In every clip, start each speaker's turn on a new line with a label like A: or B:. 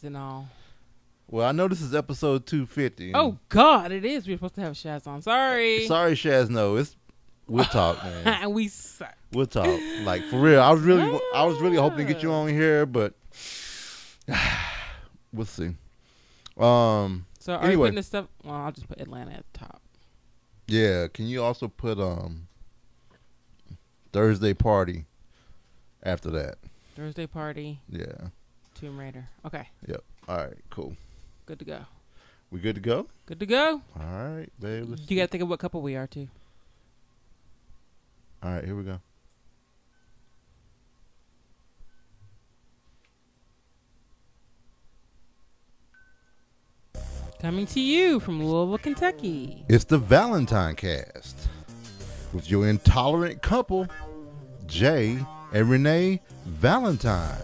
A: kids and all.
B: Well, I know this is episode 250.
A: Oh, God, it is. We're supposed to have Shaz on. Sorry.
B: Sorry, Shaz. No, we'll talk, man.
A: We suck.
B: We'll talk. Like, for real. I was really hoping to get you on here, but we'll see.
A: So are you
B: anyway.
A: putting this stuff? Well, I'll just put Atlanta at the top.
B: Yeah. Can you also put Thursday party after that?
A: Thursday party.
B: Yeah.
A: Tomb Raider. Okay.
B: Yep. All right. Cool.
A: Good to go.
B: We good to go?
A: Good to go.
B: All right, babe.
A: You got to think of what couple we are, too.
B: All right. Here we go.
A: Coming to you from Louisville, Kentucky.
B: It's the ValentineCast with your intolerant couple, Jay and Renee Valentine.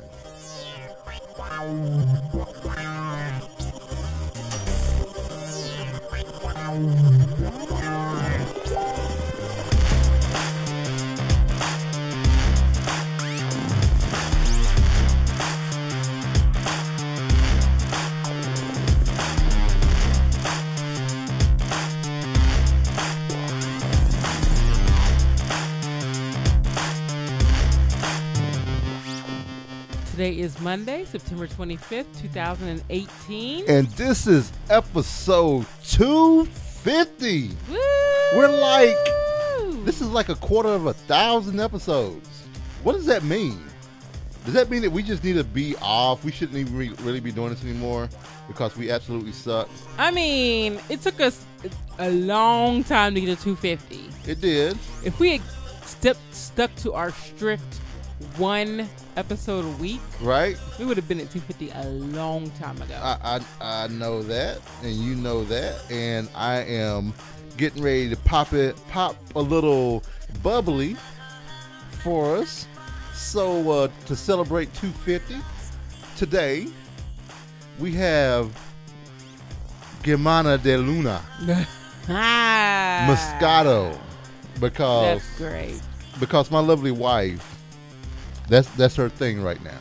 A: Today is Monday, September 25th, 2018.
B: And this is episode 250.
A: Woo!
B: This is like a quarter of 1,000 episodes. What does that mean? Does that mean that we just need to be off? We shouldn't even really be doing this anymore because we absolutely suck?
A: I mean, it took us a long time to get to 250.
B: It did.
A: If we had stuck to our strict one episode a week,
B: right?
A: We would have been at 250 a long time ago.
B: I know that, and you know that, and I am getting ready to pop a little bubbly for us. So to celebrate 250 today, we have Gemana de Luna Moscato, because
A: that's great.
B: Because my lovely wife, that's her thing right now.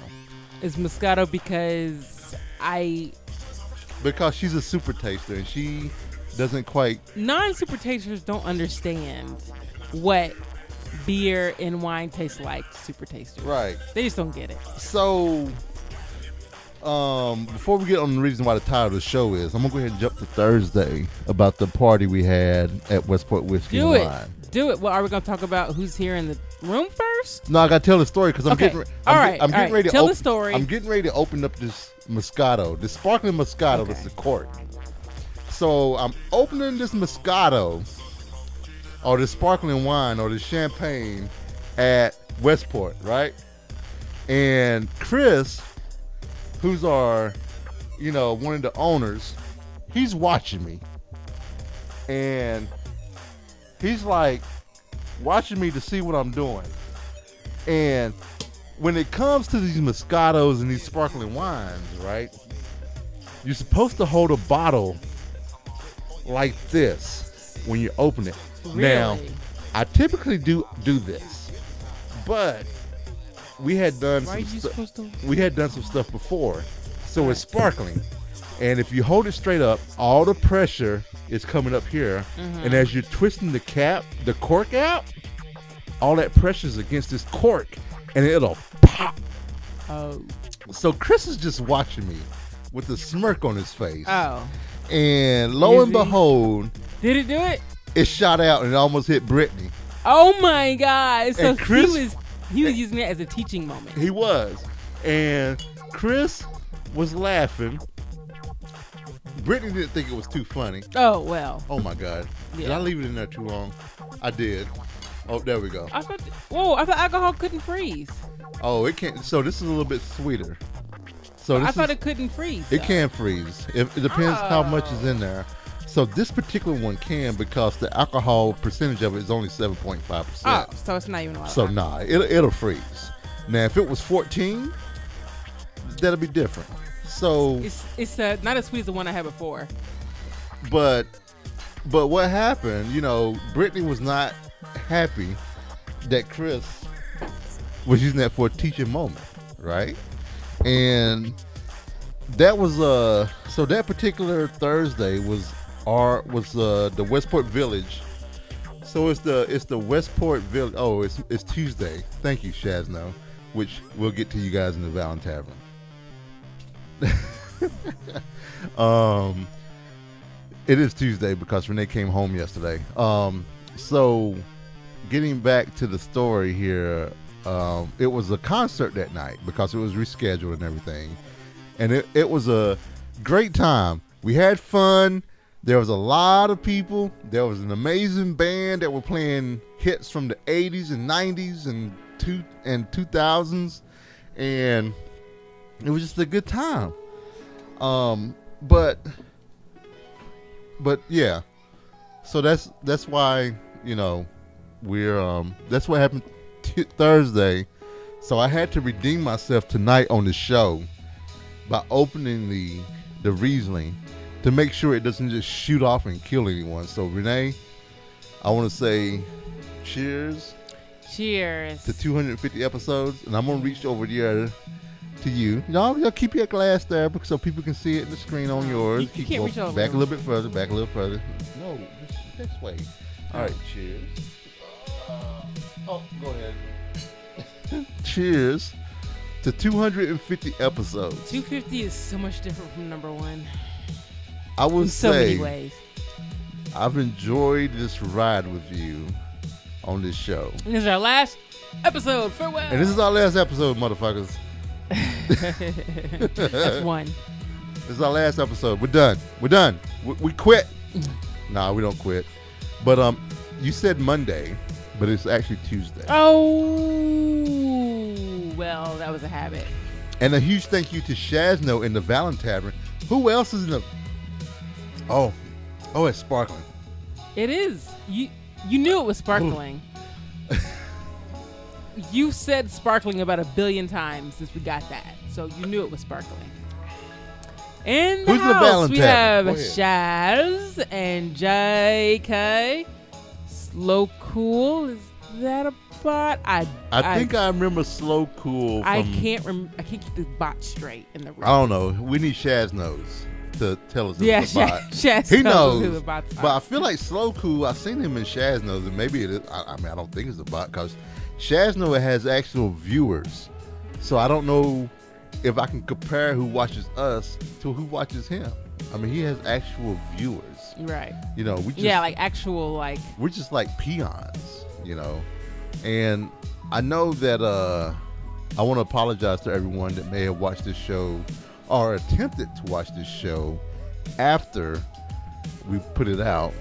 A: Is Moscato because
B: she's a super taster and she doesn't quite.
A: Non-super tasters don't understand what beer and wine tastes like. Super tasters,
B: right? They
A: just don't get it.
B: So, before we get on the reason why the title of the show is, I'm gonna go ahead and jump to Thursday about the party we had at Westport Whiskey and Wine.
A: Do it. Well, are we gonna talk about who's here in the room first?
B: No, I gotta tell the story because I'm getting ready to
A: tell the story.
B: I'm getting ready to open up this Moscato, this sparkling Moscato that's the cork. So I'm opening this Moscato, or this sparkling wine, or this champagne at Westport, right? And Chris, who's one of the owners, he's watching me, and he's like watching me to see what I'm doing. And when it comes to these Moscatos and these sparkling wines, right, you're supposed to hold a bottle like this when you open it.
A: Really?
B: Now, I typically do this, but we had done some stuff before, so it's sparkling. And if you hold it straight up, all the pressure is coming up here. Mm-hmm. And as you're twisting the cork out, all that pressure is against this cork, and it'll pop.
A: Oh.
B: So Chris is just watching me with a smirk on his face.
A: Oh.
B: And lo and behold.
A: Did it do it?
B: It shot out and it almost hit Brittany.
A: Oh my God. So
B: and Chris,
A: he was using it as a teaching moment.
B: He was. And Chris was laughing. Brittany didn't think it was too funny.
A: Oh, well.
B: Oh, my God. Yeah. Did I leave it in there too long? I did. Oh, there we go.
A: I thought alcohol couldn't freeze.
B: Oh, it can't. So this is a little bit sweeter. So
A: I thought it couldn't freeze.
B: It can freeze. It depends how much is in there. So this particular one can, because the alcohol percentage of it is only 7.5%.
A: Oh, so it's not even a lot.
B: So nah, it'll freeze. Now, if it was 14, that'll be different. So
A: it's not as sweet as the one I had before.
B: But what happened? Brittany was not happy that Chris was using that for a teaching moment, right? And that was so that particular Thursday was the Westport Village. So it's the Westport Village. Oh, it's Tuesday. Thank you, Shazno, which we'll get to you guys in the Valentine Tavern. It is Tuesday because Renee came home yesterday. So getting back to the story here, it was a concert that night because it was rescheduled and everything. And it was a great time. We had fun. There was a lot of people. There was an amazing band that were playing hits from the 80s and 90s and 2000s. And it was just a good time. But yeah. So that's why, we're that's what happened Thursday. So I had to redeem myself tonight on the show by opening the Riesling to make sure it doesn't just shoot off and kill anyone. So Renee, I want to say cheers to 250 episodes, and I'm gonna reach over there to you. Y'all keep your glass there so people can see it in the screen on yours.
A: You can't reach over.
B: Back a little bit further. No, this way. All right, cheers. Go ahead. Cheers to 250 episodes.
A: 250 is so much different from number one.
B: I would
A: in so
B: say
A: many ways.
B: I've enjoyed this ride with you on this show.
A: And this is our last episode. Farewell.
B: And this is our last episode, motherfuckers.
A: That's one.
B: This is our last episode. We're done. We quit. Nah, we don't quit. But you said Monday, but it's actually Tuesday.
A: Oh, well, that was a habit.
B: And a huge thank you to Shazno in the Valentine Tavern. Who else is in the... Oh, it's sparkling.
A: It is. You knew it was sparkling. You said sparkling about 1 billion times since we got that. So you knew it was sparkling. In the
B: Who's
A: house,
B: the Valentine?
A: we have Shaz and JK. Slow Cool. Is that a bot? I
B: think I remember Slow Cool from...
A: I can't keep the bot straight in the room.
B: I don't know. We need Shaz knows to tell us
A: yeah,
B: it's a bot.
A: Shaz
B: He knows.
A: who the bots are.
B: But I feel like Slow Cool, I've seen him in Shaz knows, and maybe it is. I don't think it's a bot because Shaz knows has actual viewers. So I don't know if I can compare who watches us to who watches him. I mean, he has actual viewers.
A: Right.
B: We just...
A: Yeah, like actual, like...
B: We're just like peons, And I know that I want to apologize to everyone that may have watched this show or attempted to watch this show after we put it out.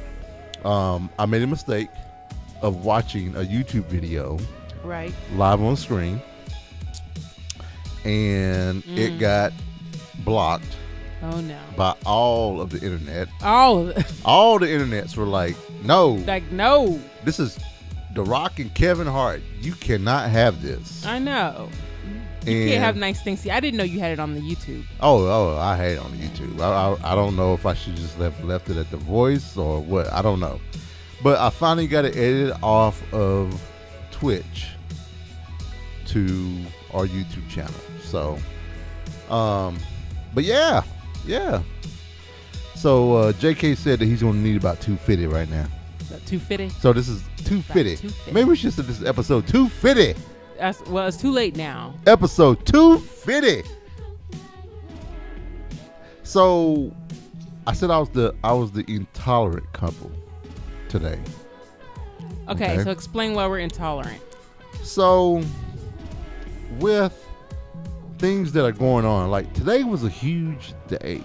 B: I made a mistake of watching a YouTube video live on screen, and it got blocked.
A: Oh no!
B: By all of the internet.
A: All the
B: internets were like, no.
A: Like, no.
B: This is The Rock and Kevin Hart. You cannot have this.
A: I know. You can't have nice things. See, I didn't know you had it on the YouTube.
B: Oh, I had it on the YouTube. I don't know if I should just left it at The Voice or what. I don't know. But I finally got it edited off of Twitch to our YouTube channel. So, but yeah. So JK said that he's going to need about 250 right now.
A: 250?
B: So this is 250. Maybe we should say this is episode 250.
A: Well, it's too late now.
B: Episode 250. So I said I was the intolerant couple today.
A: Okay, so explain why we're intolerant.
B: So with things that are going on, like today was a huge day.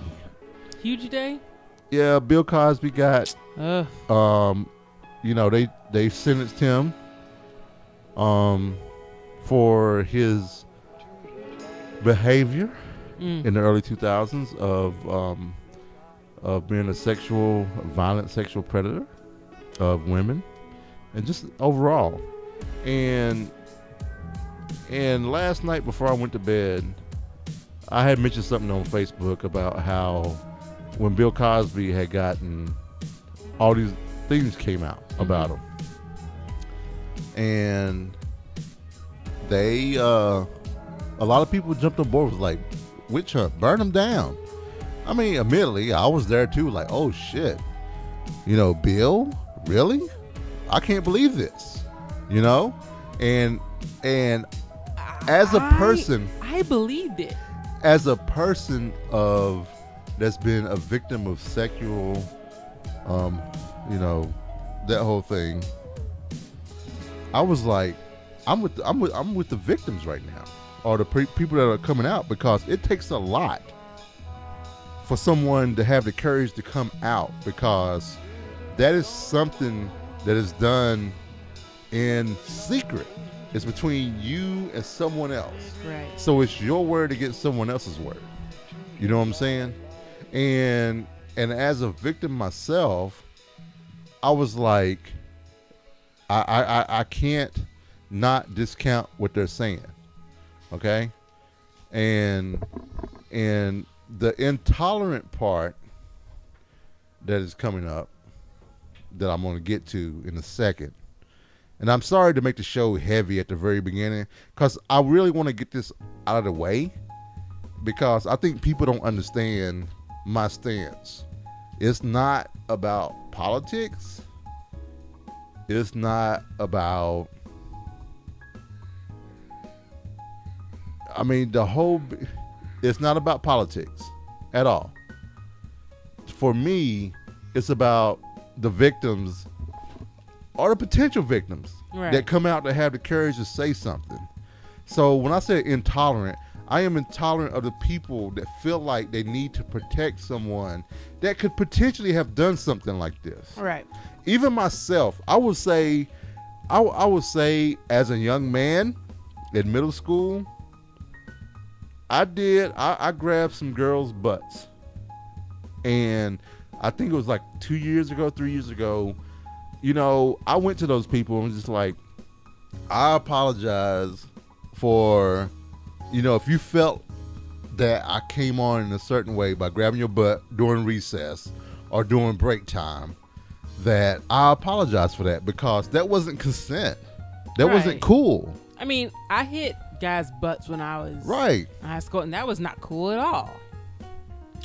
A: Huge day?
B: Yeah, Bill Cosby got they sentenced him for his behavior in the early 2000s of being a violent sexual predator of women and just overall. And last night before I went to bed, I had mentioned something on Facebook about how when Bill Cosby had gotten all these things came out about him, and they a lot of people jumped on board, was like, witch hunt, burn them down. I mean, admittedly, I was there too, like, oh shit, Bill, really? I can't believe this, and as a person,
A: I believed it.
B: As a person that's been a victim of sexual, that whole thing, I was like, I'm with the victims right now, or the people that are coming out, because it takes a lot for someone to have the courage to come out, because that is something that is done in secret. It's between you and someone else.
A: Right.
B: So it's your word against someone else's word. You know what I'm saying? And as a victim myself, I was like, I can't not discount what they're saying. Okay? And the intolerant part that is coming up, that I'm going to get to in a second. And I'm sorry to make the show heavy at the very beginning, because I really want to get this out of the way, because I think people don't understand my stance. It's not about politics. It's not about, it's not about politics at all. For me, it's about the victims, or the potential victims,
A: right,
B: that come out to have the courage to say something. So when I say intolerant, I am intolerant of the people that feel like they need to protect someone that could potentially have done something like this.
A: Right.
B: Even myself, I would say as a young man in middle school, I grabbed some girls' butts. And I think it was like 3 years ago, I went to those people and was just like, I apologize for, if you felt that I came on in a certain way by grabbing your butt during recess or during break time, that I apologize for that, because that wasn't consent. That wasn't cool.
A: I mean, I hit guys' butts when I was
B: in
A: high school, and that was not cool at all.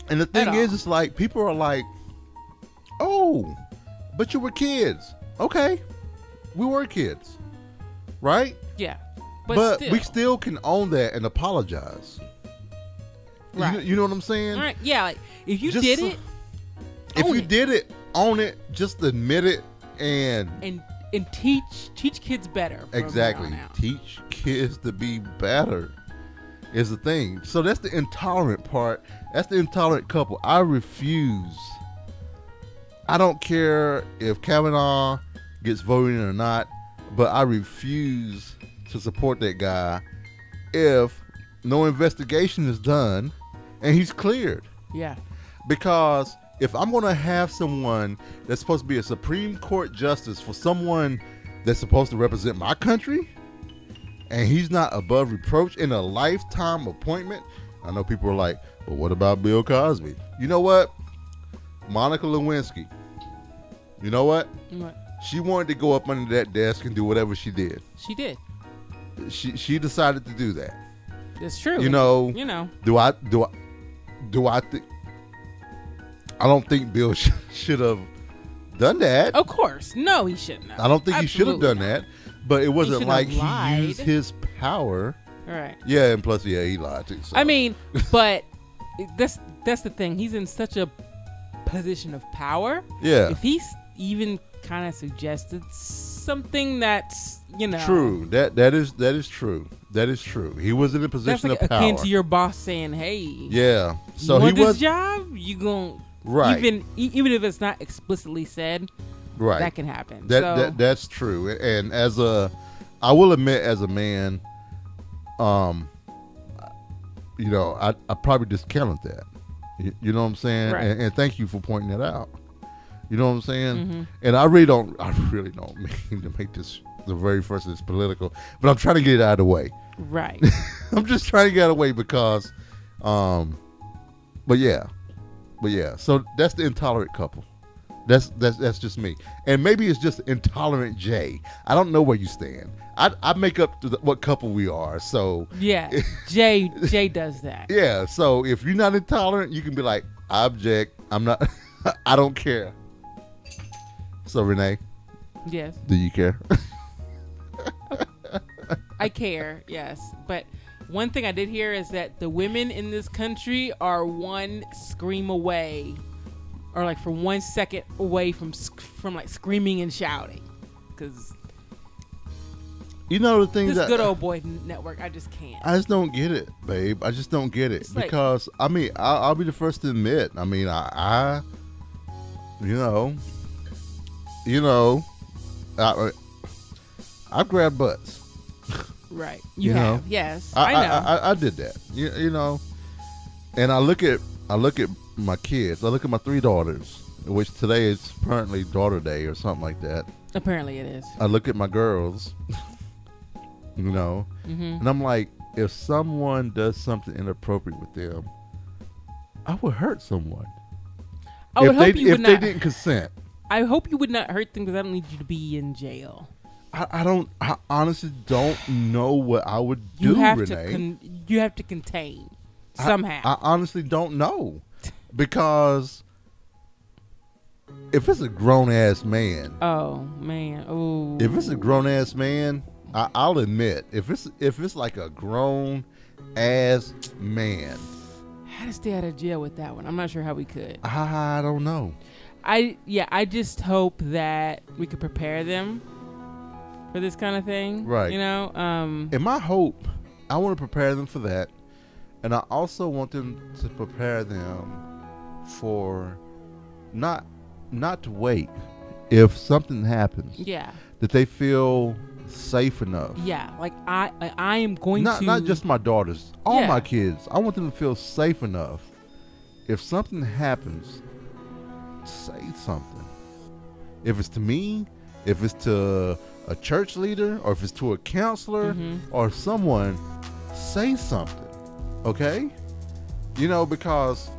B: And the thing is, it's like, people are like, oh, but you were kids. Okay, we were kids, right?
A: Yeah,
B: but we still can own that and apologize.
A: Right.
B: You know what I'm saying?
A: Right. Yeah, like, if you did it,
B: own it. Just admit it and
A: teach kids better.
B: Exactly. Teach kids to be better is the thing. So that's the intolerant part. That's the intolerant couple. I refuse. I don't care if Kavanaugh gets voted in or not, but I refuse to support that guy if no investigation is done and he's cleared.
A: Yeah.
B: Because if I'm going to have someone that's supposed to be a Supreme Court justice for someone that's supposed to represent my country, and he's not above reproach in a lifetime appointment, I know people are like, well, what about Bill Cosby? You know what? Monica Lewinsky. You know what?
A: What?
B: She wanted to go up under that desk and do whatever she did.
A: She did.
B: She decided to do that.
A: That's true.
B: Do I think? I don't think Bill should have done that.
A: Of course, no, he shouldn't have.
B: I don't think he should have done that. But it wasn't like he used his power.
A: Right.
B: Yeah, and plus, he lied too. So.
A: I mean, but that's the thing. He's in such a position of power.
B: Yeah.
A: If he's even kind of suggested something that's,
B: true. That is true. That is true. He was in a position of power.
A: Akin to your boss saying, "Hey,
B: yeah, so
A: you want
B: he was
A: this job. You gon'
B: right.
A: Even if it's not explicitly said,
B: right,
A: that can happen.
B: That's true. And I will admit, as a man, I probably discounted that. You know what I'm saying?
A: Right.
B: And thank you for pointing that out. You know what I'm saying? Mm-hmm. And I really don't mean to make this the very first is political, but I'm trying to get it out of the way.
A: Right.
B: I'm just trying to get out of the way because, but yeah. So that's the intolerant couple. That's just me. And maybe it's just Intolerant Jay. I don't know where you stand. I make up to what couple we are. So
A: yeah, Jay does that.
B: Yeah. So if you're not intolerant, you can be like, I object. I'm not. I don't care. So Renee.
A: Yes.
B: Do you care?
A: I care. Yes, but one thing I did hear is that the women in this country are one scream away, or like for 1 second away from like screaming and shouting, because
B: you know the thing
A: this
B: that
A: good old boy network, I just can't.
B: I just don't get it, babe. I just don't get it
A: It's
B: because I mean I'll be the first to admit. I mean I I've grabbed butts.
A: Right, you have.
B: Know?
A: Yes, I know.
B: I did that. You know, and I look at my kids. I look at my 3 daughters, which today is apparently daughter day or something like that.
A: Apparently it is.
B: I look at my girls, you know, and I'm like, if someone does something inappropriate with them, I would hurt someone.
A: I would hope
B: if they didn't consent.
A: I hope you would not hurt them because I don't need you to be in jail.
B: I honestly don't know what I would do, Renee.
A: You have to contain somehow.
B: I honestly don't know because if it's a grown ass man.
A: Oh man. Oh.
B: If it's a grown ass man, I'll admit if it's like a grown ass man.
A: How to stay out of jail with that one? I'm not sure how we could.
B: I don't know.
A: I just hope that we could prepare them for this kind of thing.
B: Right.
A: You know?
B: And my hope, I want to prepare them for that. And I also want them to prepare them for not to wait. If something happens.
A: Yeah.
B: That they feel safe enough.
A: Yeah. Like I am going to.
B: Not just my daughters. All my kids. I want them to feel safe enough. If something happens, say something. If it's to me, if it's to a church leader, or if it's to a counselor or someone, say something. Okay? You know, because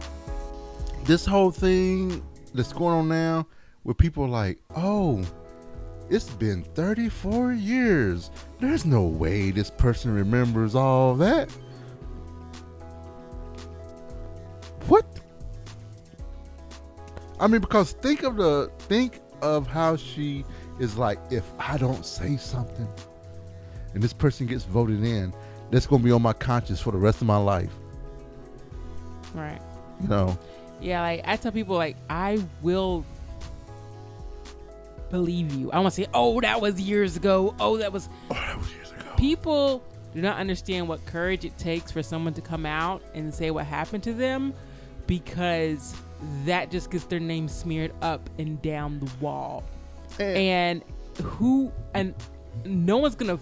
B: this whole thing that's going on now where people are like, oh, it's been 34 years. There's no way this person remembers all that. What? I mean, because think of how she is like, if I don't say something and this person gets voted in, that's going to be on my conscience for the rest of my life.
A: Right.
B: You know?
A: Yeah, like I tell people, like, I will believe you. I don't want to say, oh, that was years ago. Oh, that was years ago. People do not understand what courage it takes for someone to come out and say what happened to them, because that just gets their name smeared up and down the wall. And no one's gonna.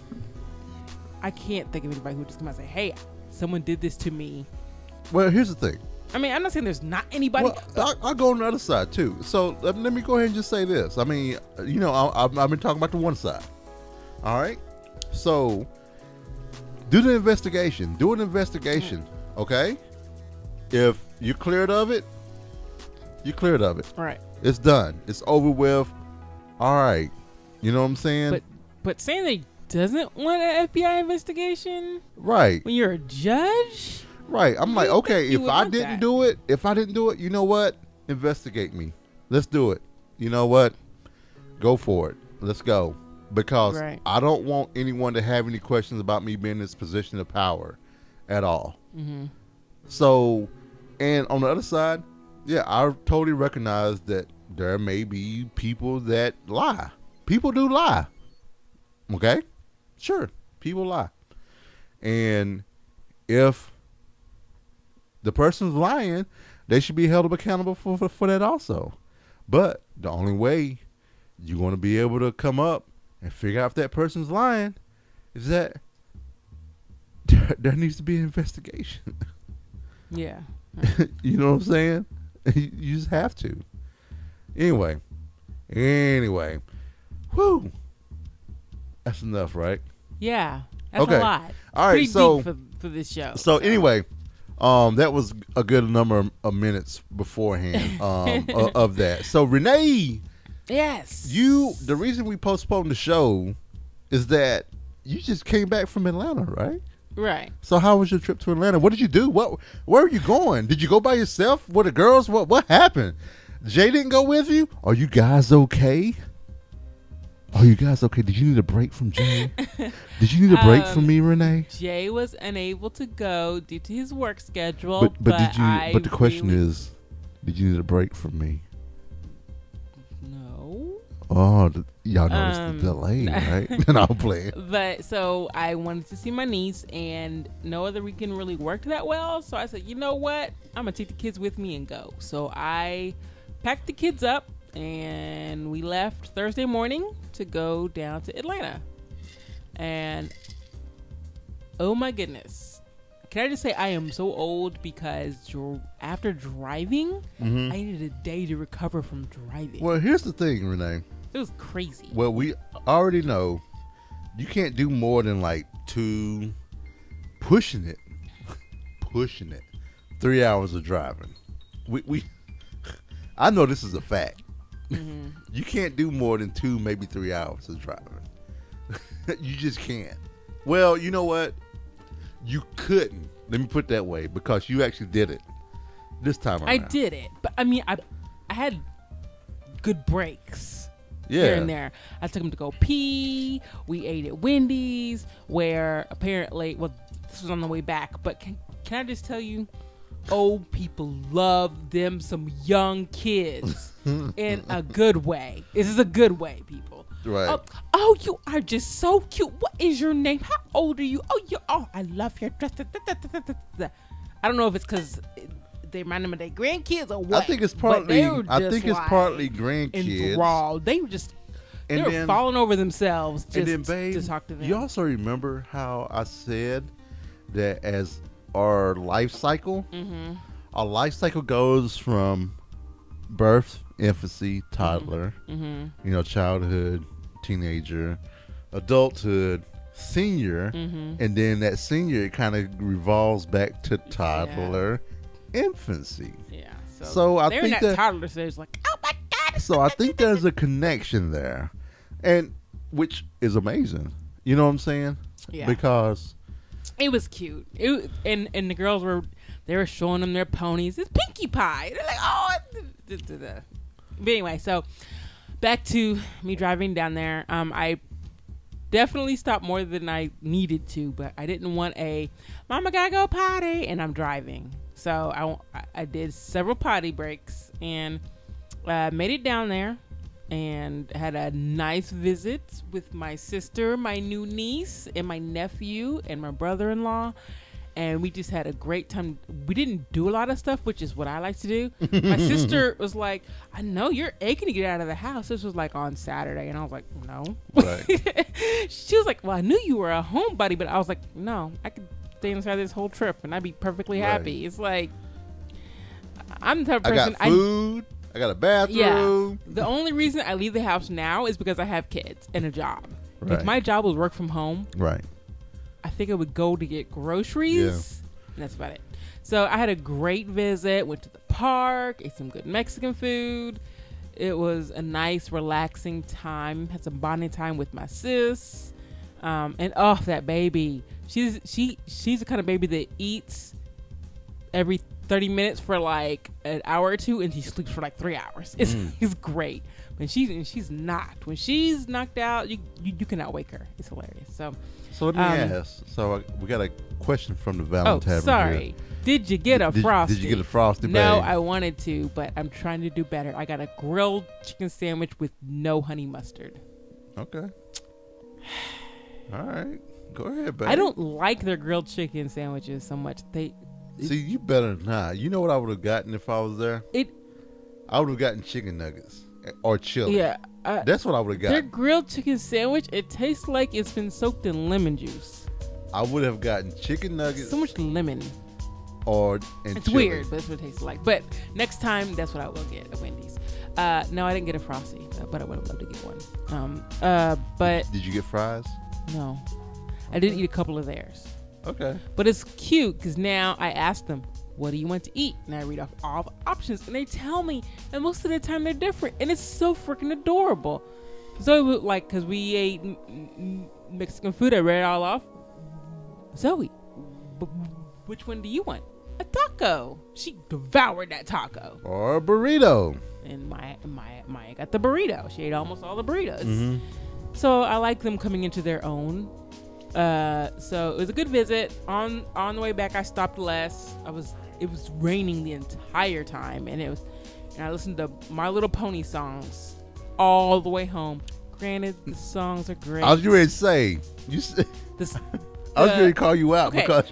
A: I can't think of anybody who just come out and say, "Hey, someone did this to me."
B: Well, here's the thing.
A: I mean, I'm not saying there's not anybody.
B: Well, I'll go on the other side too. So let me go ahead and just say this. I mean, you know, I've been talking about the one side. All right. So do the investigation. Do an investigation. Okay. If you're cleared of it, you're cleared of it.
A: All right.
B: It's done. It's over with. All right. You know what I'm saying?
A: But saying they doesn't want an FBI investigation,
B: right?
A: When you're a judge,
B: right? I'm like, okay, if I didn't do it, you know what? Investigate me. Let's do it. You know what? Go for it. Let's go. Because I don't want anyone to have any questions about me being in this position of power at all. Mm-hmm. So, and on the other side, yeah, I totally recognize that there may be people that lie. People do lie. Okay? Sure. People lie. And if the person's lying, they should be held accountable for that also. But the only way you're going to be able to come up and figure out if that person's lying is that there needs to be an investigation.
A: Yeah.
B: You know what I'm saying? You just have to. Anyway. Whew. That's enough, right?
A: Yeah. That's a lot.
B: All right.
A: Pretty
B: so
A: deep for this show.
B: So anyway, That was a good number of minutes beforehand of that. So Renee,
A: yes,
B: the reason we postponed the show is that you just came back from Atlanta, right?
A: Right.
B: So how was your trip to Atlanta? What did you do? Where are you going? Did you go by yourself? Were the girls? What happened? Jay didn't go with you? Are you guys okay? Did you need a break from Jay? Did you need a break from me, Renee?
A: Jay was unable to go due to his work schedule.
B: But the question is, did you need a break from me?
A: No.
B: Oh, y'all noticed the delay, right? And I'll play it.
A: But so I wanted to see my niece, and no other weekend really worked that well. So I said, you know what? I'm gonna take the kids with me and go. So I packed the kids up, and we left Thursday morning to go down to Atlanta. And oh my goodness, can I just say I am so old because after driving, I needed a day to recover from driving.
B: Well, here's the thing, Renee.
A: It was crazy.
B: Well, we already know you can't do more than like pushing it 3 hours of driving. I know this is a fact. You can't do more than 2, maybe 3 hours of driving. You just can't. Well, you know what? You couldn't. Let me put it that way, because you actually did it this time around.
A: I did it, but I mean, I had good breaks.
B: Yeah.
A: Here and there. I took him to go pee. We ate at Wendy's, where apparently, well, this was on the way back, but can I just tell you, old people love them some young kids in a good way. This is a good way, people.
B: Right.
A: Oh, you are just so cute. What is your name? How old are you? Oh, I love your dress. I don't know if it's because they remind them of their grandkids or what.
B: I think it's partly grandkids.
A: Enthralled. They were falling over themselves just
B: babe,
A: to talk to them.
B: You also remember how I said that as our life cycle, our life cycle goes from birth, infancy, toddler, childhood, teenager, adulthood, senior, and then that senior, it kind of revolves back to toddler, infancy.
A: Yeah.
B: So I think that
A: toddler stage, like, oh my God.
B: So I think there's a connection there, and which is amazing. You know what I'm saying?
A: Yeah.
B: Because
A: it was cute. And the girls were showing them their ponies. It's Pinkie Pie. They're like, oh. But anyway, so back to me driving down there. I definitely stopped more than I needed to, but I didn't want mama gotta go potty, and I'm driving. So I did several potty breaks and made it down there and had a nice visit with my sister, my new niece, and my nephew and my brother-in-law. And we just had a great time. We didn't do a lot of stuff, which is what I like to do. My sister was like, I know you're aching to get out of the house. This was like on Saturday. And I was like, no. Right. She was like, well, I knew you were a homebody. But I was like, no, I could stay inside this whole trip and I'd be perfectly happy. Right. It's like, I'm the type of person.
B: I got food. I got a bathroom.
A: Yeah. The only reason I leave the house now is because I have kids and a job. Right. If my job was work from home.
B: Right.
A: I think I would go to get groceries. And that's about it. So I had a great visit. Went to the park. Ate some good Mexican food. It was a nice, relaxing time. Had some bonding time with my sis. And that baby. She's the kind of baby that eats every 30 minutes for like an hour or two, and she sleeps for like 3 hours. It's great. When she's knocked. When she's knocked out, you cannot wake her. It's hilarious.
B: So let me ask. So we got a question from the Valentine.
A: Oh, sorry.
B: Here.
A: Did you get a Frosty?
B: Did you get a Frosty?
A: No,
B: babe?
A: I wanted to, but I'm trying to do better. I got a grilled chicken sandwich with no honey mustard.
B: Okay. All right. Go ahead, babe.
A: I don't like their grilled chicken sandwiches so much. See,
B: you better not. You know what I would have gotten if I was there? I would have gotten chicken nuggets or chili.
A: Yeah.
B: That's what I would have gotten.
A: Their grilled chicken sandwich, it tastes like it's been soaked in lemon juice.
B: I would have gotten chicken nuggets.
A: So much lemon.
B: It's
A: chili. Weird, but that's what it tastes like. But next time, that's what I will get at Wendy's. No, I didn't get a Frosty, but I would have loved to get one. But
B: did you get fries?
A: No, I did eat a couple of theirs.
B: Okay.
A: But it's cute because now I ask them, what do you want to eat? And I read off all the options, and they tell me, and most of the time they're different, and it's so freaking adorable. So, like, because we ate Mexican food, I read it all off. Zoe, which one do you want? A taco. She devoured that taco.
B: Or a burrito.
A: And Maya got the burrito. She ate almost all the burritos. So I like them coming into their own. So it was a good visit. On the way back, I stopped less. It was raining the entire time, and I listened to My Little Pony songs all the way home. Granted, the songs are great.
B: I was ready to say I was ready to call you out because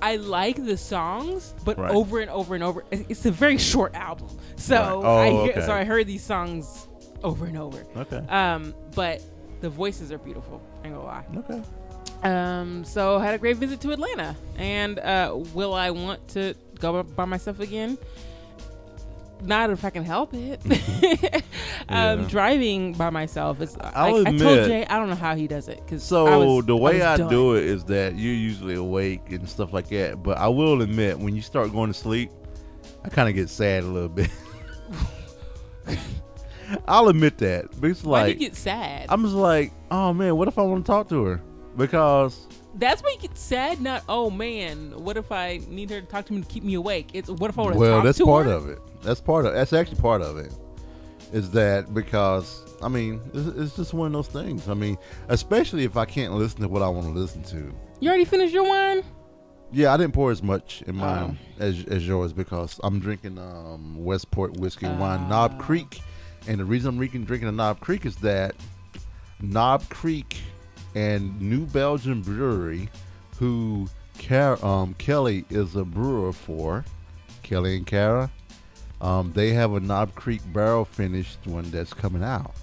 A: I like the songs, but
B: Right.
A: over and over and over. It's a very short album, so
B: Right.
A: so I heard these songs over and over.
B: Okay.
A: But the voices are beautiful. I ain't gonna lie.
B: Okay.
A: So I had a great visit to Atlanta, and will I want to go by myself again? Not if I can help it. Driving by myself is. I told Jay I don't know how he does it because
B: the way I do it is that you're usually awake and stuff like that. But I will admit, when you start going to sleep, I kind of get sad a little bit. I'll admit that. It's like,
A: why do you get sad?
B: I'm just like, oh man, what if I want to talk to her? Because
A: that's why you get sad. Not, oh man, what if I need her to talk to me to keep me awake? It's what if I want to talk to her?
B: Well, that's part of it. That's actually part of it. Is that because I mean it's just one of those things. I mean, especially if I can't listen to what I want to listen to.
A: You already finished your wine?
B: Yeah, I didn't pour as much in mine as yours because I'm drinking Westport whiskey wine, Knob Creek, and the reason I'm drinking a Knob Creek is that Knob Creek and New Belgium Brewery, who Kelly is a brewer for, Kelly and Kara, they have a Knob Creek barrel finished one that's coming out,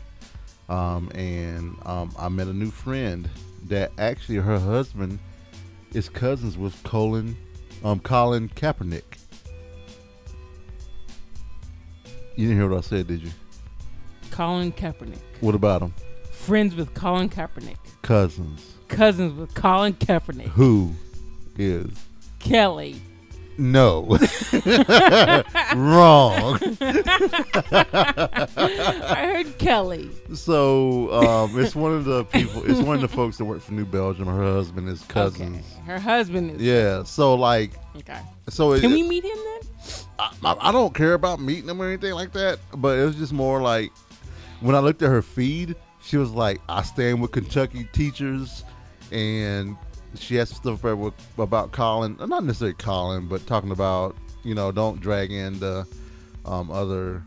B: and I met a new friend that actually her husband is cousins with Colin Kaepernick. You didn't hear what I said, did you?
A: Colin Kaepernick.
B: What about him?
A: Friends with Colin Kaepernick.
B: Cousins
A: with Colin Kaepernick.
B: Who is
A: Kelly.
B: No. Wrong.
A: I heard Kelly.
B: So it's one of the people. It's one of the folks that work for New Belgium. Her husband is cousins.
A: Okay. Her husband is.
B: Yeah. So like.
A: Okay.
B: So
A: can we meet him then?
B: I don't care about meeting him or anything like that. But it was just more like when I looked at her feed, she was like, "I stand with Kentucky teachers," and she has some stuff about Colin, not necessarily Colin, but talking about, don't drag in the other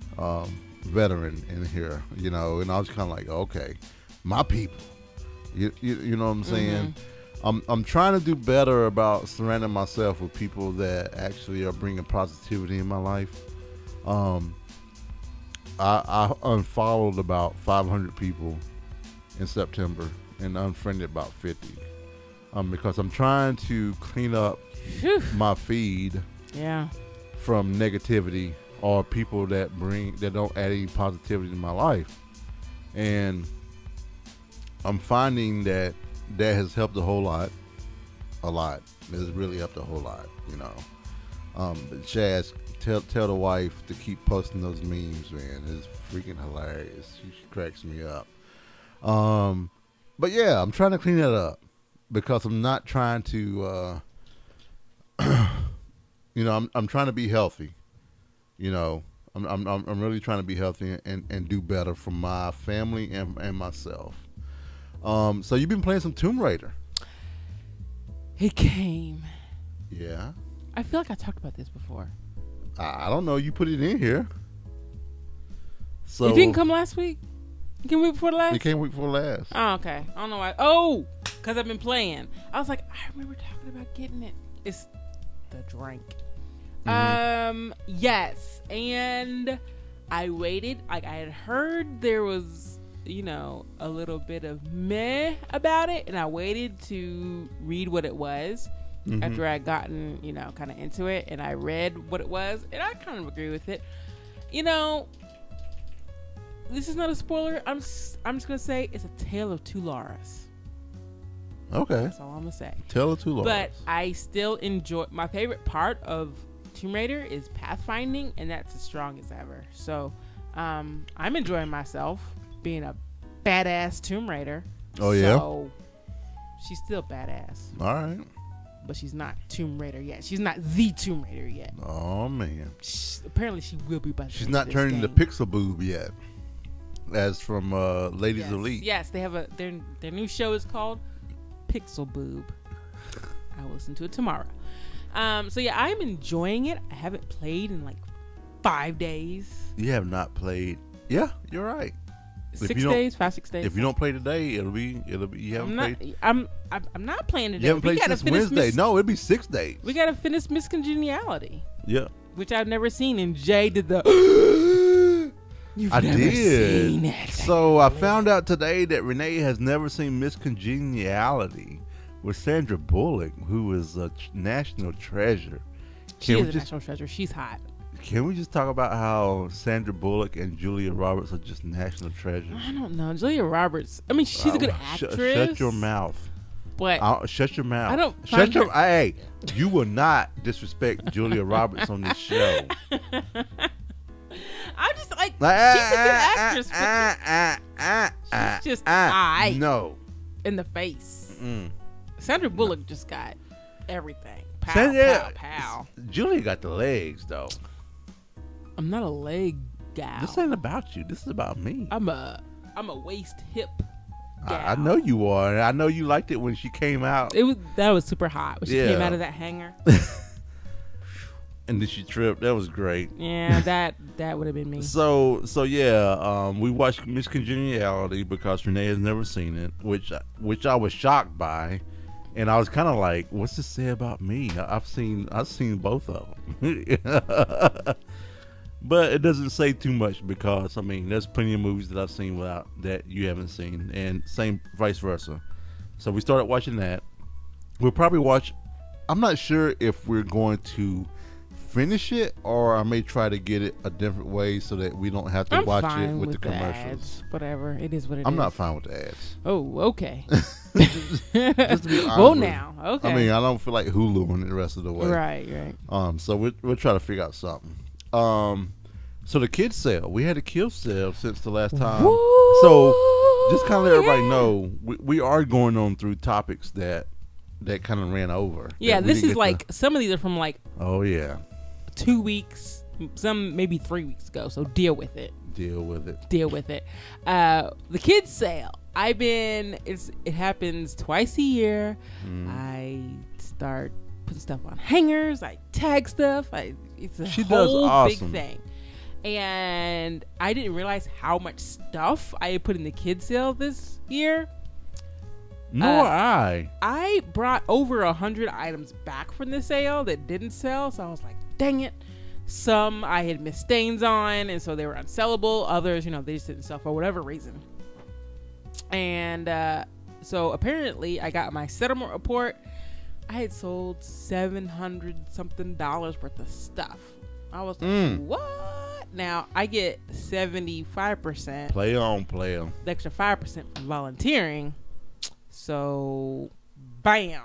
B: veteran in here, and I was kind of like, okay, my people, you know what I'm saying? I'm trying to do better about surrounding myself with people that actually are bringing positivity in my life. I unfollowed about 500 people in September and unfriended about 50. Because I'm trying to clean up my feed from negativity or people that don't add any positivity to my life. And I'm finding that has helped a lot. It has really helped a whole lot, Chaz, tell the wife to keep posting those memes, man. It's freaking hilarious. She cracks me up. But yeah, I'm trying to clean that up. Because I'm not trying to, I'm trying to be healthy. I'm really trying to be healthy and do better for my family and myself. So you've been playing some Tomb Raider.
A: It came.
B: Yeah.
A: I feel like I talked about this before.
B: I don't know. You put it in here. So
A: it didn't come last week? It came week before last?
B: It came week before last.
A: Oh, okay. I don't know why. Oh! Because I've been playing. I was like, I remember talking about getting it. It's the drink. Yes. And I waited. Like, I had heard there was, a little bit of meh about it. And I waited to read what it was after I'd gotten, kind of into it. And I read what it was. And I kind of agree with it. This is not a spoiler. I'm just going to say it's a tale of two Lauras.
B: Okay.
A: That's all I'm gonna say.
B: Tell it to Laura.
A: But I still enjoy. My favorite part of Tomb Raider is pathfinding, and that's as strong as ever. So, I'm enjoying myself being a badass Tomb Raider.
B: Oh yeah.
A: So she's still badass.
B: All right.
A: But she's not Tomb Raider yet. She's not the Tomb Raider yet.
B: Oh man.
A: Apparently, she will be by the
B: She's
A: end
B: not
A: of this
B: turning into
A: game.
B: Pixel Boob yet. As from Ladies Elite.
A: Yes, they have their new show is called Pixel Boob. I will listen to it tomorrow. So yeah, I'm enjoying it. I haven't played in like 5 days.
B: You have not played. Yeah, you're right.
A: 6 days, 6 days.
B: If you don't play today, it'll be. You haven't played.
A: I'm not playing today.
B: You haven't played since Wednesday. No, it'll be 6 days.
A: We gotta finish Miss Congeniality.
B: Yeah.
A: Which I've never seen, and Jay did the. You've
B: I
A: never
B: did.
A: seen it.
B: So I found out today that Renee has never seen Miss Congeniality with Sandra Bullock, who is a national treasure.
A: She is a national treasure. She's hot.
B: Can we just talk about how Sandra Bullock and Julia Roberts are just national treasures?
A: I don't know. Julia Roberts. I mean, she's a good actress.
B: Shut your mouth.
A: But
B: shut your mouth.
A: I don't.
B: Shut your. Hey, you will not disrespect Julia Roberts on this show.
A: I'm just like, she's a good actress. She's just eye in the face. Sandra Bullock just got everything. Pow, pow, pow.
B: Julia got the legs, though.
A: I'm not a leg gal.
B: This ain't about you. This is about me.
A: I'm a waist hip gal.
B: I know you are. And I know you liked it when she came out.
A: That was super hot when she came out of that hangar.
B: And then she tripped. That was great.
A: Yeah, that would have been me.
B: So yeah, we watched Miss Congeniality because Renee has never seen it, which I was shocked by, and I was kind of like, "What's this say about me?" I've seen both of them, but it doesn't say too much because I mean, there's plenty of movies that I've seen without that you haven't seen, and same vice versa. So we started watching that. We'll probably watch. I'm not sure if we're going to finish it, or I may try to get it a different way so that we don't have to watch it with the commercials.
A: Ads. Whatever, it is what it is.
B: I'm not fine with the ads.
A: Oh, okay.
B: Just to be honest.
A: Well, now, okay.
B: I mean, I don't feel like Hulu in the rest of the way.
A: Right.
B: So we'll try to figure out something. So the kids sale, we had a kill sale since the last time.
A: Woo,
B: so just kind of let everybody know we are going on through topics that kind of ran over.
A: Yeah, this is like some of these are from like 2 weeks, some maybe 3 weeks ago. So deal with it. The kids sale. It happens twice a year. I start putting stuff on hangers. I tag stuff. It's a whole big thing. And I didn't realize how much stuff I had put in the kids sale this year. I brought over 100 items back from the sale that didn't sell, so I was like, dang it. Some I had missed stains on, and so they were unsellable. Others, they just didn't sell for whatever reason. And so apparently I got my settlement report. I had sold $700 something worth of stuff. I was like, what? Now I get 75%.
B: Play on.
A: The extra 5% from volunteering. So, bam.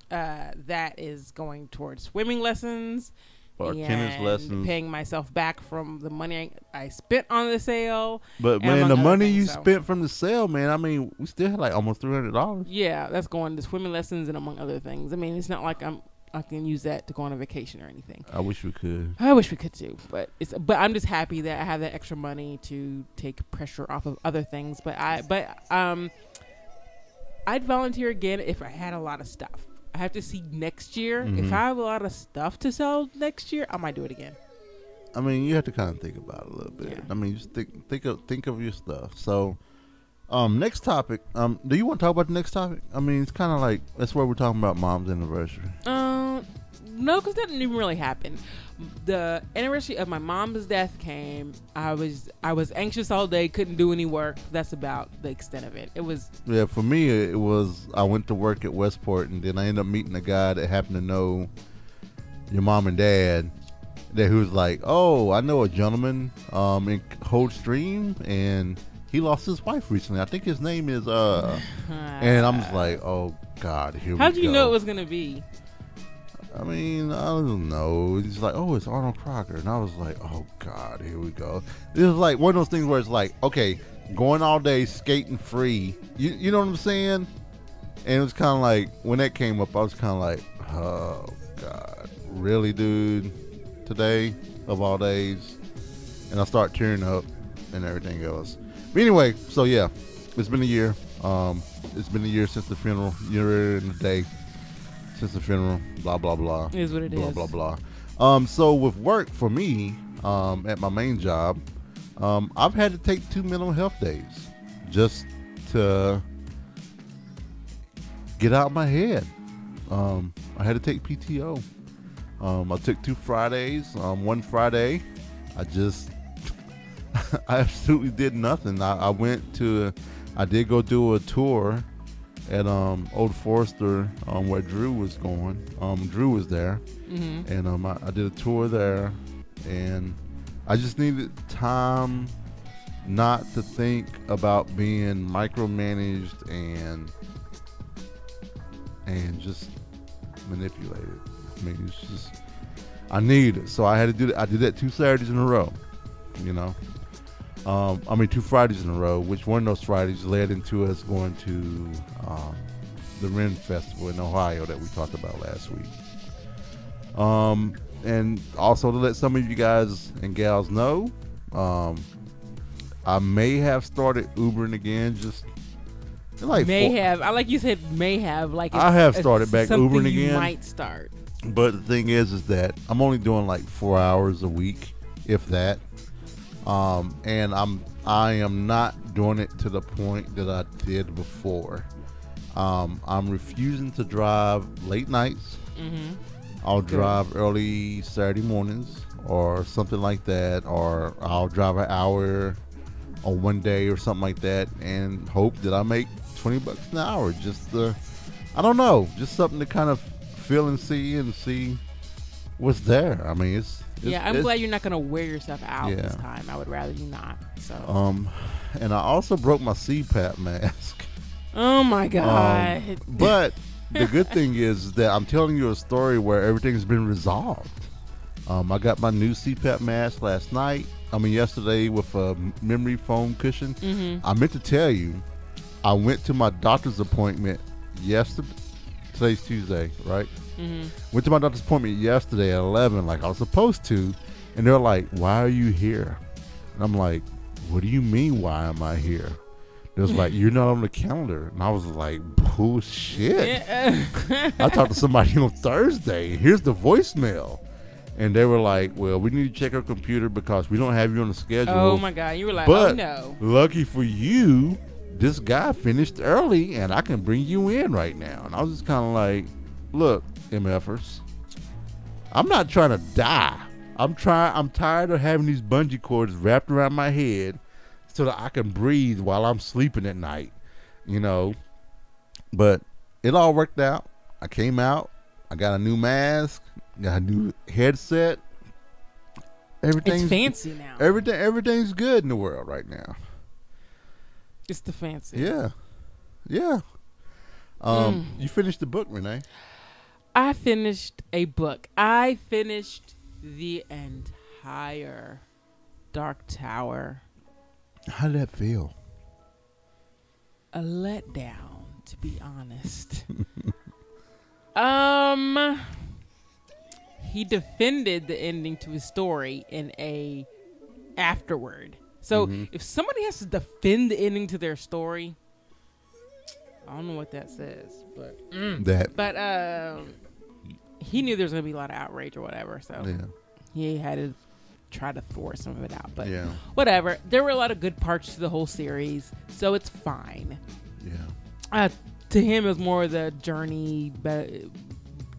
A: That is going towards swimming lessons.
B: Or tennis lessons.
A: Paying myself back from the money I spent on the sale.
B: But man, the money you spent from the sale, man, I mean, we still had like almost $300.
A: Yeah, that's going to swimming lessons and among other things. I mean, it's not like I can use that to go on a vacation or anything.
B: I wish we could.
A: I wish we could too, but I'm just happy that I have that extra money to take pressure off of other things. But I'd volunteer again if I had a lot of stuff. I have to see next year. Mm-hmm. If I have a lot of stuff to sell next year, I might do it again.
B: I mean, you have to kind of think about it a little bit. Yeah. I mean, just think of your stuff. So, next topic. Do you want to talk about the next topic? I mean, it's kind of like that's where we're talking about mom's anniversary.
A: No, because that didn't even really happen. The anniversary of my mom's death came. I was anxious all day, couldn't do any work. That's about the extent of it. It was. Yeah,
B: for me, it was. I went to work at Westport, and then I ended up meeting a guy that happened to know your mom and dad. That who was like, oh, I know a gentleman in Coldstream, and he lost his wife recently. I think his name is and I'm just like, oh God, here we go.
A: How'd you know it was gonna be?
B: I mean, I don't know. He's like, oh, it's Arnold Crocker. And I was like, oh, God, here we go. This is like one of those things where it's like, okay, going all day, skating free. You know what I'm saying? And it was kind of like, when that came up, I was kind of like, oh, God, really, dude? Today, of all days? And I start tearing up and everything else. But anyway, so yeah, it's been a year. It's been a year since the funeral, year and a day. Since the funeral, blah blah blah.
A: It is what it is.
B: Blah blah blah. So with work for me, at my main job, I've had to take 2 mental health days just to get out of my head. I had to take PTO. I took 2 Fridays. One Friday, I absolutely did nothing. I did go do a tour at Old Forester, where Drew was going. Drew was there, and I did a tour there, and I just needed time not to think about being micromanaged and just manipulated. I mean, it's just, I need it, so I had to do that. I did that 2 Saturdays in a row, you know. 2 Fridays in a row, which one of those Fridays led into us going to the Ren Festival in Ohio that we talked about last week. And also to let some of you guys and gals know, I may have started Ubering again, just like
A: I like you said, may have. Like
B: I have started back Ubering again.
A: You might start.
B: But the thing is that I'm only doing like 4 hours a week, if that. And I am not doing it to the point that I did before. I'm refusing to drive late nights. I'll drive early Saturday mornings or something like that, or I'll drive an hour on one day or something like that and hope that I make $20 an hour. Just I don't know, just something to kind of feel and see what's there. I mean,
A: I'm glad you're not going to wear yourself out this time. I would rather you not. So.
B: And I also broke my CPAP mask.
A: Oh my God.
B: But the good thing is that I'm telling you a story where everything's been resolved. I got my new CPAP mask yesterday with a memory foam cushion. I meant to tell you, I went to my doctor's appointment yesterday. Today's Tuesday, right? Went to my doctor's appointment yesterday at 11, like I was supposed to, and they're like, "Why are you here?" And I'm like, "What do you mean? Why am I here?" It was like, "You're not on the calendar," and I was like, "Bullshit!" I talked to somebody on Thursday. Here's the voicemail, and they were like, "Well, we need to check our computer because we don't have you on the schedule."
A: Oh my God! You were like,
B: but
A: "Oh no!"
B: Lucky for you, this guy finished early, and I can bring you in right now. And I was just kind of like, "Look, MFers, I'm not trying to die. I'm tired of having these bungee cords wrapped around my head so that I can breathe while I'm sleeping at night, you know." But it all worked out. I came out. I got a new mask. Got a new headset. Everything's
A: it's fancy now.
B: Everything's good in the world right now.
A: It's the fancy.
B: Yeah. You finished the book, Renee.
A: I finished a book. I finished the entire Dark Tower.
B: How did that feel?
A: A letdown, to be honest. He defended the ending to his story in a afterword. So if somebody has to defend the ending to their story, I don't know what that says, but he knew there was gonna be a lot of outrage or whatever, so he had to try to thwart some of it out. But whatever, there were a lot of good parts to the whole series, so it's fine. To him, it was more the journey, but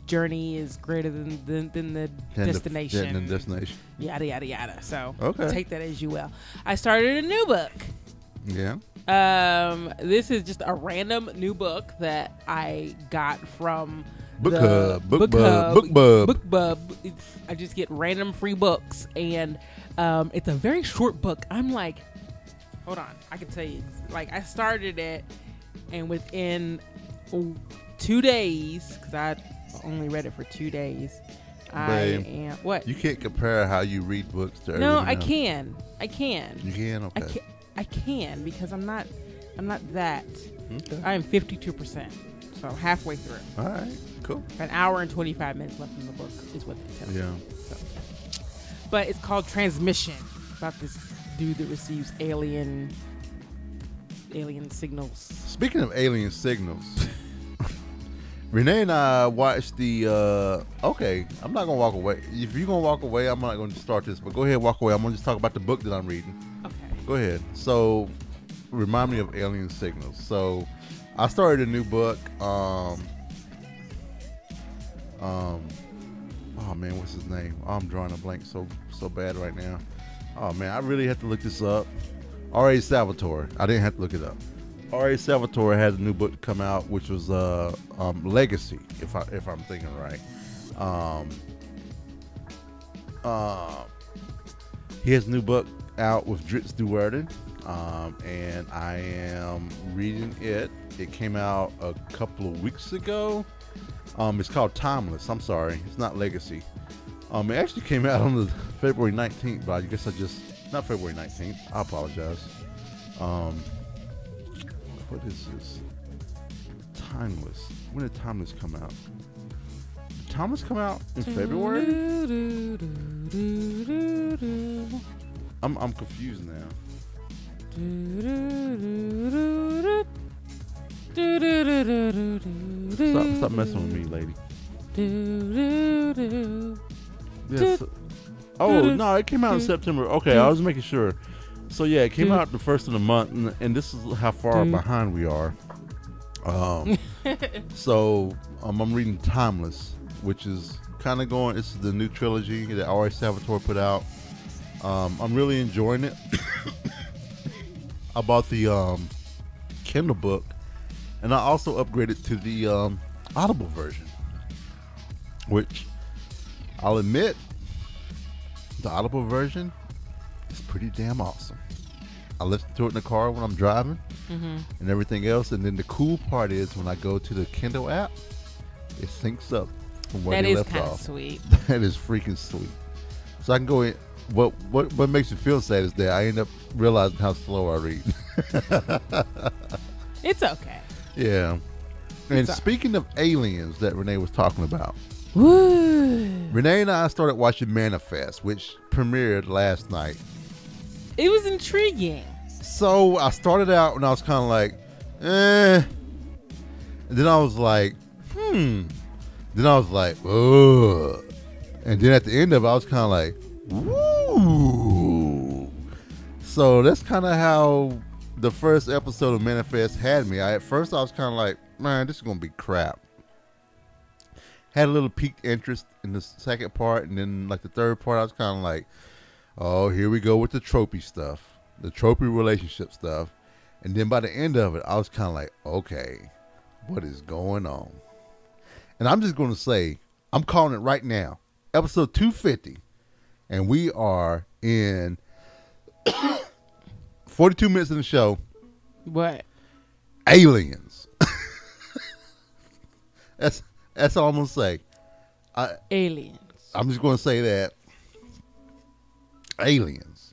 A: journey is greater than the destination.
B: The destination.
A: Yada yada yada. So
B: okay,
A: take that as you will. I started a new book.
B: Yeah.
A: This is just a random new book that I got from BookBub. I just get random free books, and it's a very short book. I'm like, hold on, I can tell you. Like, I started it, and within 2 days, because I only read it for 2 days.
B: Babe,
A: I am what?
B: You can't compare how you read books to
A: No,
B: everyone
A: I
B: else.
A: can. I can.
B: You can? Okay.
A: I can because I'm not that.
B: Okay.
A: I am 52%. So halfway through.
B: All right. Cool.
A: An hour and 25 minutes left in the book is what they tell me.
B: Yeah.
A: So. But it's called Transmission, about this dude that receives alien signals.
B: Speaking of alien signals, Renee and I watched the. Okay, I'm not gonna walk away. If you're gonna walk away, I'm not gonna start this. But go ahead, walk away. I'm gonna just talk about the book that I'm reading.
A: Okay.
B: Go ahead. So, remind me of alien signals. So, I started a new book. Oh man, what's his name? I'm drawing a blank so bad right now. Oh man, I really have to look this up. R.A. Salvatore. I didn't have to look it up. R.A. Salvatore has a new book come out, which was Legacy, if I'm thinking right. He has a new book out with Dritz Duerden, and I am reading it. It came out a couple of weeks ago. It's called Timeless. I'm sorry, it's not Legacy. It actually came out on the February 19th, but I guess not February 19th. I apologize. What is this? Timeless. When did Timeless come out? Did Timeless come out in February? I'm confused now. Stop messing with me, lady. Yes. Oh no, it came out in September. Okay, I was making sure. So yeah, it came out the first of the month, and this is how far behind we are. So I'm reading Timeless, which is kind of going. It's the new trilogy that R.A. Salvatore put out. I'm really enjoying it. I bought the Kindle book, and I also upgraded to the Audible version, which I'll admit, the Audible version is pretty damn awesome. I listen to it in the car when I'm driving and everything else. And then the cool part is when I go to the Kindle app, it syncs up from where they left off. That is kind of sweet. That is freaking sweet. So I can go in. What makes you feel sad is that I end up realizing how slow I read.
A: It's okay.
B: Yeah. And speaking of aliens that Renee was talking about,
A: woo.
B: Renee and I started watching Manifest, which premiered last night.
A: It was intriguing.
B: So I started out and I was kind of like, eh. And then I was like, Then I was like, ugh. And then at the end of it, I was kind of like, woo. So that's kind of how the first episode of Manifest had me. At first, I was kind of like, man, this is going to be crap. Had a little piqued interest in the second part, and then like the third part, I was kind of like, oh, here we go with the tropey stuff, the tropey relationship stuff. And then by the end of it, I was kind of like, okay, what is going on? And I'm just going to say, I'm calling it right now, episode 250, and we are in 42 minutes in the show.
A: What?
B: Aliens. That's all I'm going to say.
A: Aliens.
B: I'm just going to say that. Aliens.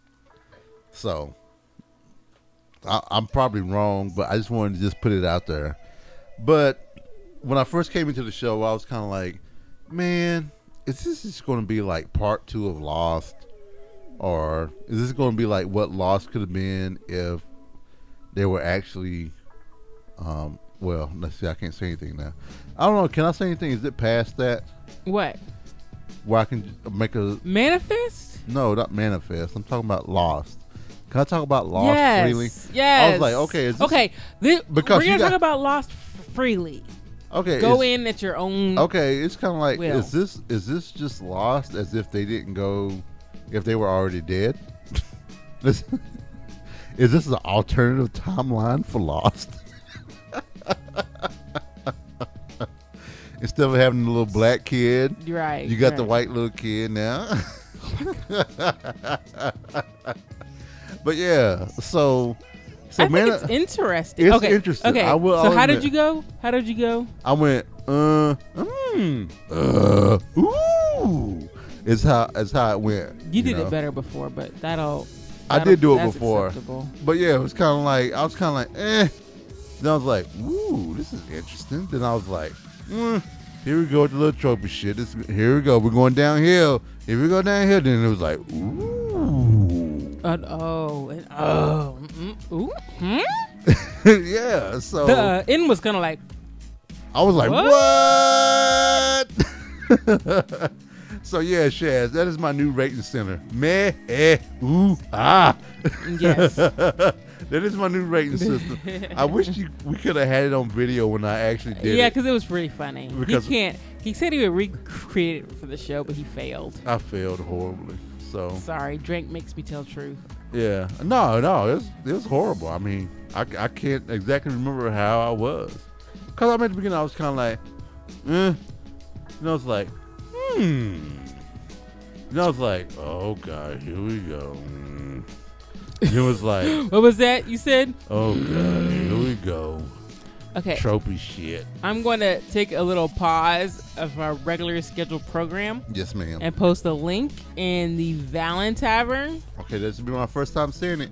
B: So, I'm probably wrong, but I just wanted to just put it out there. But when I first came into the show, I was kind of like, man, is this just going to be like part 2 of Lost? Or is this going to be like what Lost could have been if they were actually... well, let's see. I can't say anything now. I don't know. Can I say anything? Is it past that?
A: What?
B: Where I can make a...
A: Manifest?
B: No, not Manifest. I'm talking about Lost. Can I talk about Lost freely?
A: Yes.
B: I was like, okay. Is this,
A: okay.
B: Because
A: we're going to talk about Lost freely.
B: Okay.
A: Go in at your own...
B: Okay. It's kind of like,
A: will.
B: is this just Lost as if they didn't go... If they were already dead? Is this an alternative timeline for Lost? Instead of having the little black kid,
A: right?
B: You got the white little kid now.
A: Oh
B: But yeah, so So
A: I think it's interesting.
B: It's
A: okay.
B: interesting.
A: Okay. So how did you go? How did you go?
B: I went, ooh. It's how it went.
A: You did it better before, but
B: I did do it before.
A: Acceptable.
B: But yeah, it was kind of like, I was kind of like, Then I was like, ooh, this is interesting. Then I was like, here we go with the little trophy shit. Here we go. We're going downhill. If we go downhill, then it was like, ooh. Yeah. So
A: the end was kind of like,
B: I was like, what? So yeah, Shaz, that is my new rating center. Meh, ooh, ah.
A: yes.
B: That is my new rating system. I wish we could have had it on video when I actually did it.
A: Yeah, because it was pretty funny.
B: Because
A: He said he would recreate it for the show, but he failed.
B: I failed horribly. So
A: sorry. Drink makes me tell truth.
B: Yeah. No, it was horrible. I mean, I can't exactly remember how I was. Because at the beginning I was kind of like, it's like, I was like, oh God, here we go. It was like,
A: what was that you said?
B: Oh God, here we go.
A: Okay.
B: Trophy shit.
A: I'm going to take a little pause of our regular scheduled program.
B: Yes, ma'am.
A: And post a link in the Valentine Tavern.
B: Okay, this will be my first time seeing it.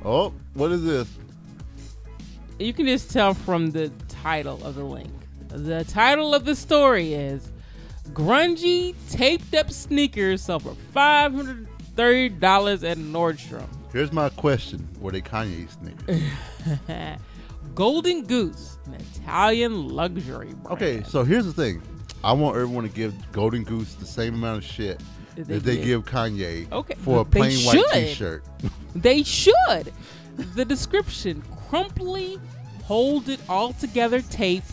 B: Oh, what is this?
A: You can just tell from the title of the link. The title of the story is Grungy Taped Up Sneakers Sell for $530 at Nordstrom.
B: Here's my question. Were they Kanye sneakers?
A: Golden Goose, an Italian luxury brand.
B: Okay, so here's the thing. I want everyone to give Golden Goose the same amount of shit that they give Kanye for a plain white t-shirt.
A: They should. The description, crumply, hold it all together tape,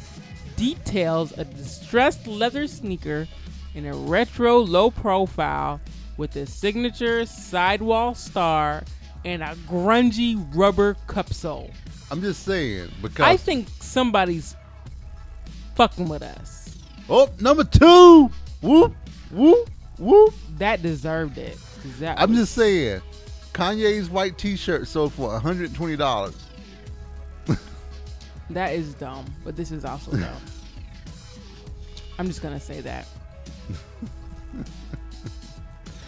A: details a distressed leather sneaker in a retro low profile with a signature sidewall star and a grungy rubber cup sole.
B: I'm just saying because
A: I think somebody's fucking with us.
B: Oh, number 2. Whoop, whoop, whoop.
A: That deserved it.
B: I'm just saying, Kanye's white t-shirt sold for $120.
A: That is dumb, but this is also dumb. I'm just gonna say that.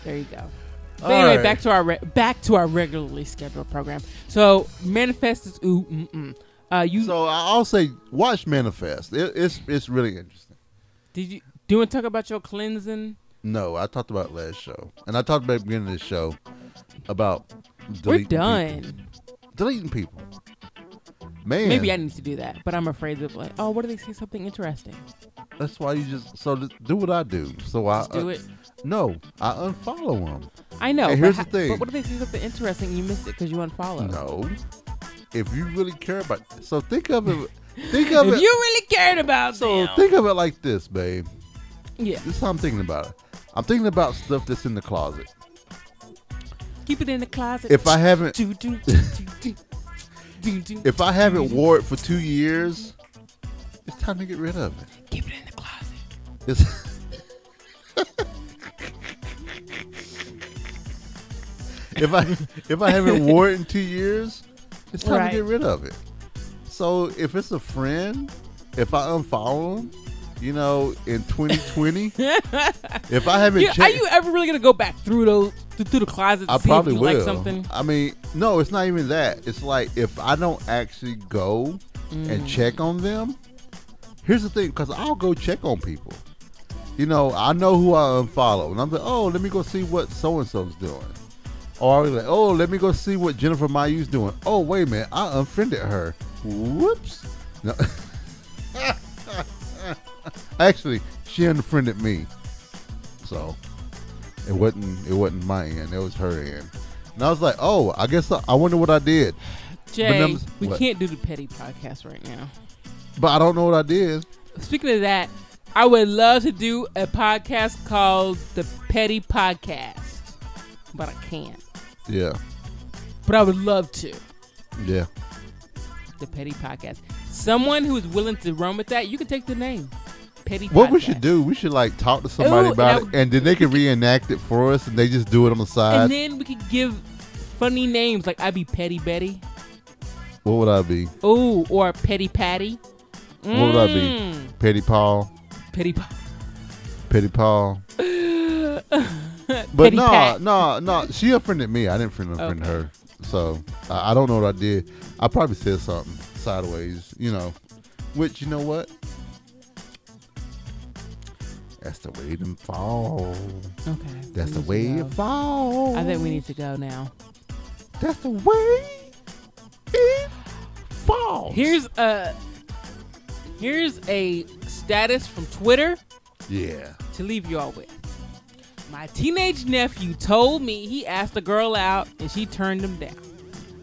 A: There you go. But anyway, right. back to our regularly scheduled program. So Manifest is So
B: I'll say watch Manifest. It's really interesting.
A: Do you want to talk about your cleansing?
B: No, I talked about it last show, and I talked about at the beginning of this show about
A: we're done
B: deleting people. Man,
A: maybe I need to do that, but I'm afraid of like, oh, what do they say something interesting?
B: That's why you just do what I do. So I
A: do it.
B: No, I unfollow them.
A: I know.
B: And here's the thing.
A: But what if they say something interesting and you missed it because you unfollowed?
B: No. If you really care about it. So think of it.
A: If you really cared about them.
B: Think of it like this, babe.
A: Yeah.
B: This is how I'm thinking about it. I'm thinking about stuff that's in the closet.
A: Keep it in the closet.
B: If I haven't if I haven't wore it for 2 years, it's time to get rid of it.
A: Keep it in the closet.
B: If I haven't worn it in 2 years, it's time to get rid of it. So if it's a friend, if I unfollow them, in 2020, if I haven't checked,
A: are you ever really gonna go back through the closet? To
B: I
A: see
B: probably
A: if you
B: will.
A: Like something?
B: I mean, no, it's not even that. It's like if I don't actually go and check on them. Here's the thing, because I'll go check on people. I know who I unfollow, and I'm like, oh, let me go see what so and so's doing. Or I'll be like, oh, let me go see what Jennifer Mayu's doing. Oh, wait a minute, I unfriended her. Whoops. No. Actually, she unfriended me, so it wasn't my end. It was her end. And I was like, oh, I guess I wonder what I did.
A: Jay, we can't do the petty podcast right now.
B: But I don't know what I did.
A: Speaking of that, I would love to do a podcast called the Petty Podcast, but I can't.
B: Yeah.
A: But I would love to.
B: Yeah.
A: The Petty Podcast. Someone who's willing to run with that, you can take the name. Petty
B: What
A: Podcast.
B: we should do, we should talk to somebody about it, and then they can reenact it for us, and they just do it on the side.
A: And then we could give funny names, like I'd be Petty Betty.
B: What would I be?
A: Ooh, or Petty Patty.
B: What would I be? Petty Paul.
A: Petty Paul.
B: Petty Paul. But no. She offended me. I didn't offend her. So I don't know what I did. I probably said something sideways, which, you know what? That's the way them fall.
A: Okay.
B: That's the way it falls.
A: I think we need to go now.
B: That's the way it falls.
A: Here's a status from Twitter.
B: Yeah.
A: To leave you all with. My teenage nephew told me he asked a girl out and she turned him down.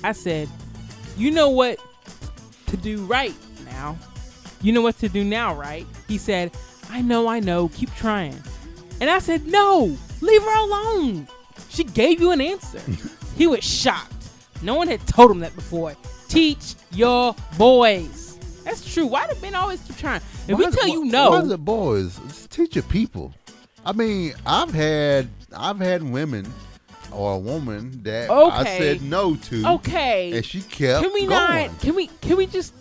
A: I said, you know what to do right now. You know what to do now, right? He said, I know, keep trying. And I said, no, leave her alone. She gave you an answer. He was shocked. No one had told him that before. Teach your boys. That's true. Why do men always keep trying? If we tell you no.
B: Why the boys? Just teach your people. I mean, I've had women or a woman that I said no to.
A: Okay.
B: And she kept
A: Can we
B: going.
A: not? Can we just?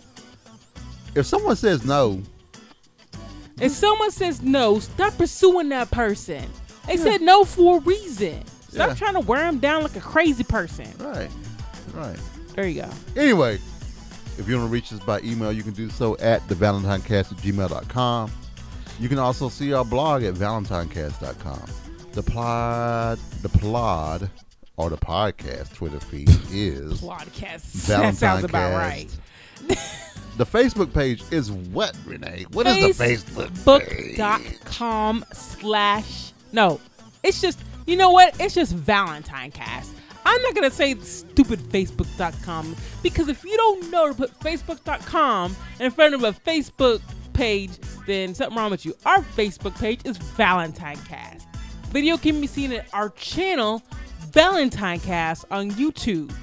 B: If someone says no.
A: If someone says no, stop pursuing that person. They said no for a reason. Stop trying to wear them down like a crazy person.
B: Right.
A: There you go.
B: Anyway, if you want to reach us by email, you can do so at thevalentinecast@gmail.com. You can also see our blog at valentinecast.com. The plod or the podcast Twitter feed is
A: Podcast. That sounds about right.
B: The Facebook page is what, Renee? What is the Facebook page?
A: Facebook.com/ No, it's just, you know what? It's just ValentineCast. I'm not going to say stupid Facebook.com because if you don't know to put Facebook.com in front of a Facebook page, then something wrong with you. Our Facebook page is ValentineCast. Video can be seen at our channel, ValentineCast, on YouTube.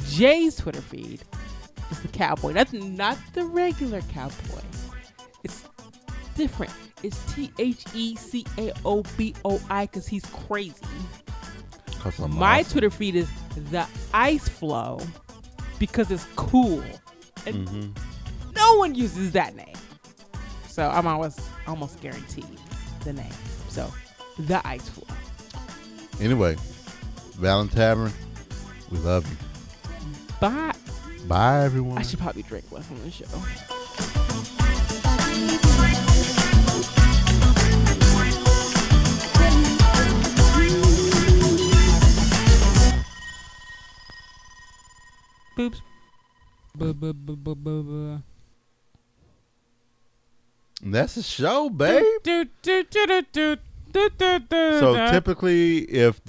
A: Jay's Twitter feed is the cowboy. That's not the regular cowboy. It's different. It's TheCaoboi because he's crazy. My awesome. Twitter feed is the Ice Flow because it's cool. And no one uses that name. So I'm almost guaranteed the name. So the Ice Flow.
B: Anyway, Valentine Tavern, we love you.
A: Bye.
B: Bye, everyone.
A: I should probably drink less on the show. Boops.
B: That's the show, babe. So typically, if